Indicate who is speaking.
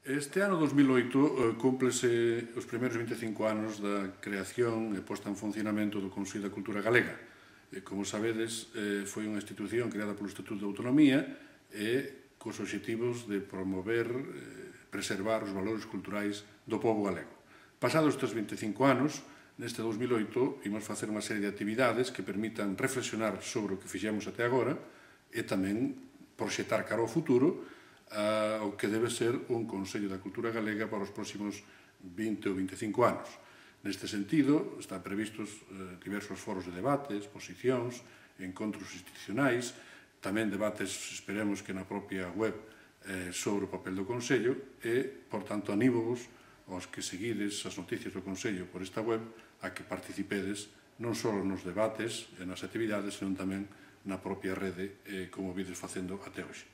Speaker 1: Este ano 2008 cúmplese os primeiros 25 anos da creación e posta en funcionamento do Consello da Cultura Galega. Como sabedes, foi unha institución creada polo Estatuto de Autonomía e cos obxectivos de promover, preservar os valores culturais do povo galego. Pasados estes 25 anos, neste 2008, imos facer unha serie de actividades que permitan reflexionar sobre o que fixemos até agora e tamén proxetar cara ao futuro o que debe ser un Consello da Cultura Galega para os próximos 20 ou 25 anos. Neste sentido, están previstos diversos foros de debate, exposicións, encontros institucionais, tamén debates, esperemos que na propia web, sobre o papel do Consello e, por tanto, anímovos aos que seguides as noticias do Consello por esta web a que participedes non só nos debates e nas actividades, senón tamén na propia rede, como vides facendo até hoxe.